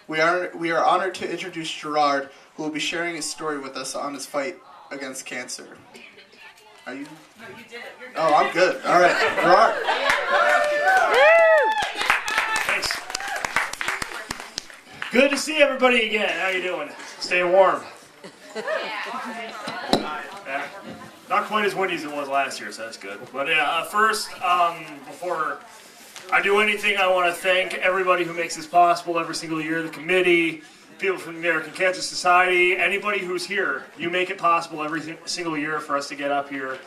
We are honored to introduce Gerard, who will be sharing his story with us on his fight against cancer. Are you? No, you did it. You're good. Oh, I'm good. All right, Gerard. Thanks. Good to see everybody again. How you doing? Staying warm? Yeah. Not quite as windy as it was last year, so that's good. But yeah, first, before I do anything, I want to thank everybody who makes this possible every single year, the committee, people from the American Cancer Society, anybody who's here. You make it possible every single year for us to get up here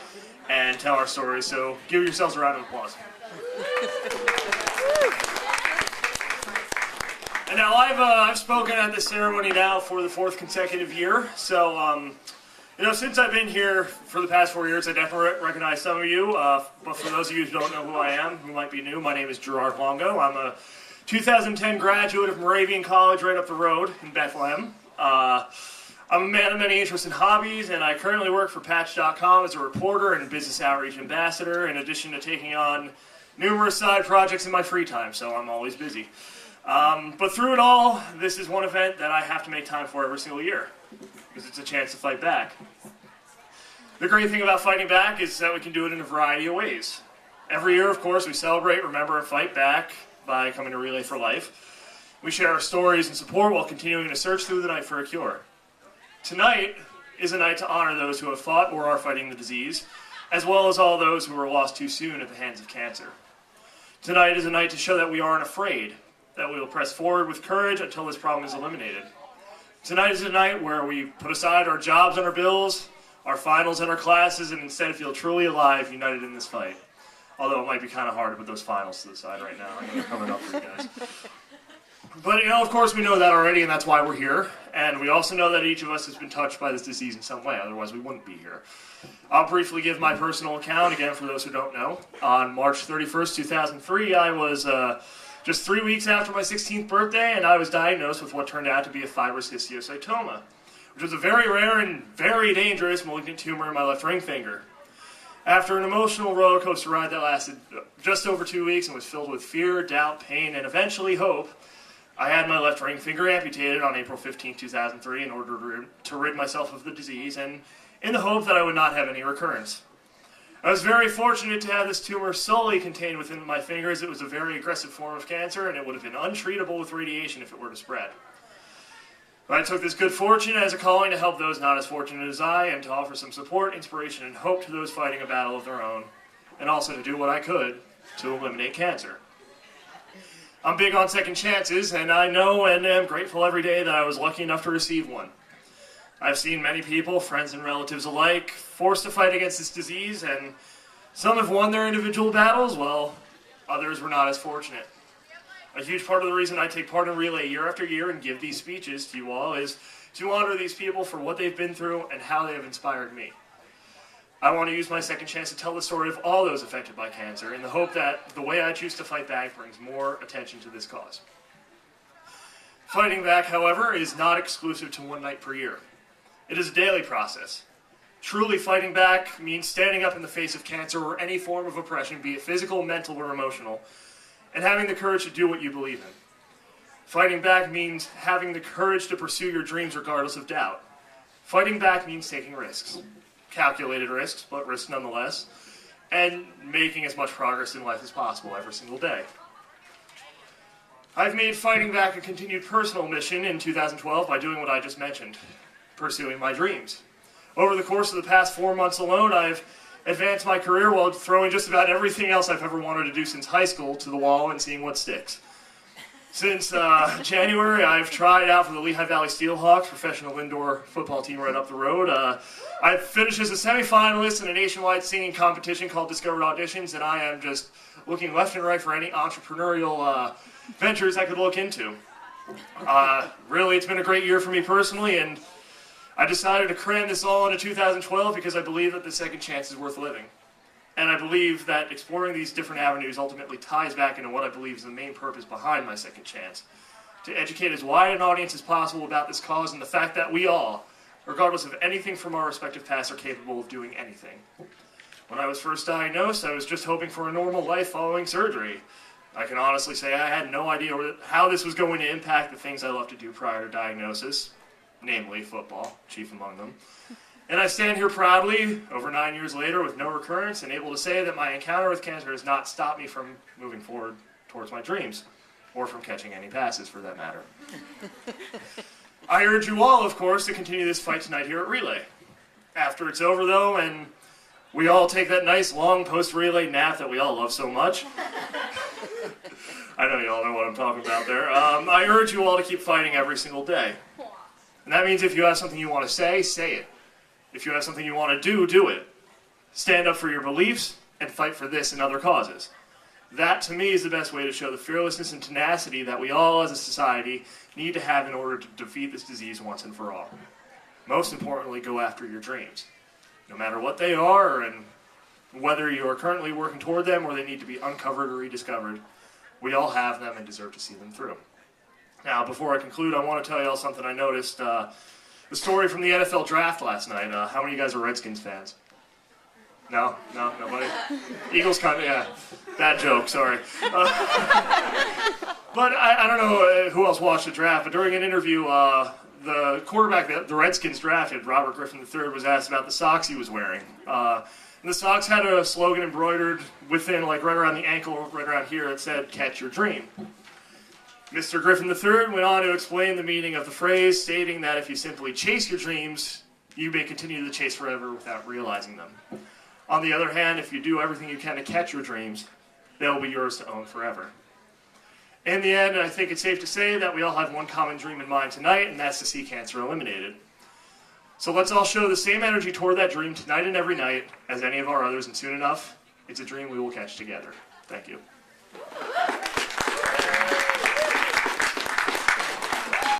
and tell our stories, so give yourselves a round of applause. And now I've spoken at this ceremony now for the 4th consecutive year, so since I've been here for the past 4 years, I definitely recognize some of you, but for those of you who don't know who I am, who might be new, my name is Gerard Longo. I'm a 2010 graduate of Moravian College right up the road in Bethlehem. I'm a man of many interests and hobbies, and I currently work for Patch.com as a reporter and business outreach ambassador, in addition to taking on numerous side projects in my free time, so I'm always busy. But through it all, this is one event that I have to make time for every single year, because it's a chance to fight back. The great thing about fighting back is that we can do it in a variety of ways. Every year, of course, we celebrate, remember, and fight back by coming to Relay for Life. We share our stories and support while continuing to search through the night for a cure. Tonight is a night to honor those who have fought or are fighting the disease, as well as all those who were lost too soon at the hands of cancer. Tonight is a night to show that we aren't afraid, that we will press forward with courage until this problem is eliminated. Tonight is a night where we put aside our jobs and our bills, our finals and our classes, and instead feel truly alive, united in this fight. Although it might be kind of hard to put those finals to the side right now. I'm going to cover it up for you guys. But, of course we know that already, and that's why we're here. And we also know that each of us has been touched by this disease in some way, otherwise we wouldn't be here. I'll briefly give my personal account, again, for those who don't know. On March 31st, 2003, I was just 3 weeks after my 16th birthday, and I was diagnosed with what turned out to be a fibrous histiocytoma, which was a very rare and very dangerous malignant tumor in my left ring finger. After an emotional roller coaster ride that lasted just over 2 weeks and was filled with fear, doubt, pain, and eventually hope, I had my left ring finger amputated on April 15, 2003 in order to rid myself of the disease and in the hope that I would not have any recurrence. I was very fortunate to have this tumor solely contained within my fingers. It was a very aggressive form of cancer, and it would have been untreatable with radiation if it were to spread. But I took this good fortune as a calling to help those not as fortunate as I, and to offer some support, inspiration, and hope to those fighting a battle of their own, and also to do what I could to eliminate cancer. I'm big on second chances, and I know and am grateful every day that I was lucky enough to receive one. I've seen many people, friends and relatives alike, forced to fight against this disease, and some have won their individual battles, while others were not as fortunate. A huge part of the reason I take part in Relay year after year and give these speeches to you all is to honor these people for what they've been through and how they have inspired me. I want to use my second chance to tell the story of all those affected by cancer in the hope that the way I choose to fight back brings more attention to this cause. Fighting back, however, is not exclusive to one night per year. It is a daily process. Truly fighting back means standing up in the face of cancer or any form of oppression, be it physical, mental, or emotional, and having the courage to do what you believe in. Fighting back means having the courage to pursue your dreams regardless of doubt. Fighting back means taking risks. Calculated risks, but risks nonetheless, and making as much progress in life as possible every single day. I've made fighting back a continued personal mission in 2012 by doing what I just mentioned, pursuing my dreams. Over the course of the past 4 months alone, I've advanced my career while throwing just about everything else I've ever wanted to do since high school to the wall and seeing what sticks. Since January, I've tried out for the Lehigh Valley Steelhawks, professional indoor football team right up the road. I finished as a semifinalist in a nationwide singing competition called Discovered Auditions, and I am just looking left and right for any entrepreneurial ventures I could look into. Really, it's been a great year for me personally, and I decided to cram this all into 2012 because I believe that the second chance is worth living. And I believe that exploring these different avenues ultimately ties back into what I believe is the main purpose behind my second chance, to educate as wide an audience as possible about this cause and the fact that we all, regardless of anything from our respective pasts, are capable of doing anything. When I was first diagnosed, I was just hoping for a normal life following surgery. I can honestly say I had no idea how this was going to impact the things I love to do prior to diagnosis, namely football, chief among them. And I stand here proudly, over 9 years later, with no recurrence, and able to say that my encounter with cancer has not stopped me from moving forward towards my dreams, or from catching any passes, for that matter. I urge you all, of course, to continue this fight tonight here at Relay. After it's over, though, and we all take that nice, long post-relay nap that we all love so much. I know you all know what I'm talking about there. I urge you all to keep fighting every single day. And that means if you have something you want to say it. If you have something you want to do it. Stand up for your beliefs and fight for this and other causes. That, to me, is the best way to show the fearlessness and tenacity that we all, as a society, need to have in order to defeat this disease once and for all. Most importantly, go after your dreams. No matter what they are, and whether you are currently working toward them or they need to be uncovered or rediscovered, we all have them and deserve to see them through. Now, before I conclude, I want to tell you all something I noticed. The story from the NFL draft last night. How many of you guys are Redskins fans? No, nobody? Eagles kind of, yeah. Bad joke, sorry. But I don't know who else watched the draft, but during an interview, the quarterback that the Redskins drafted, Robert Griffin III, was asked about the socks he was wearing. And the socks had a slogan embroidered within, like right around the ankle, right around here, it said, "Catch your dream." Mr. Griffin III went on to explain the meaning of the phrase, stating that if you simply chase your dreams, you may continue the chase forever without realizing them. On the other hand, if you do everything you can to catch your dreams, they'll be yours to own forever. In the end, I think it's safe to say that we all have one common dream in mind tonight, and that's to see cancer eliminated. So let's all show the same energy toward that dream tonight and every night as any of our others, and soon enough, it's a dream we will catch together. Thank you.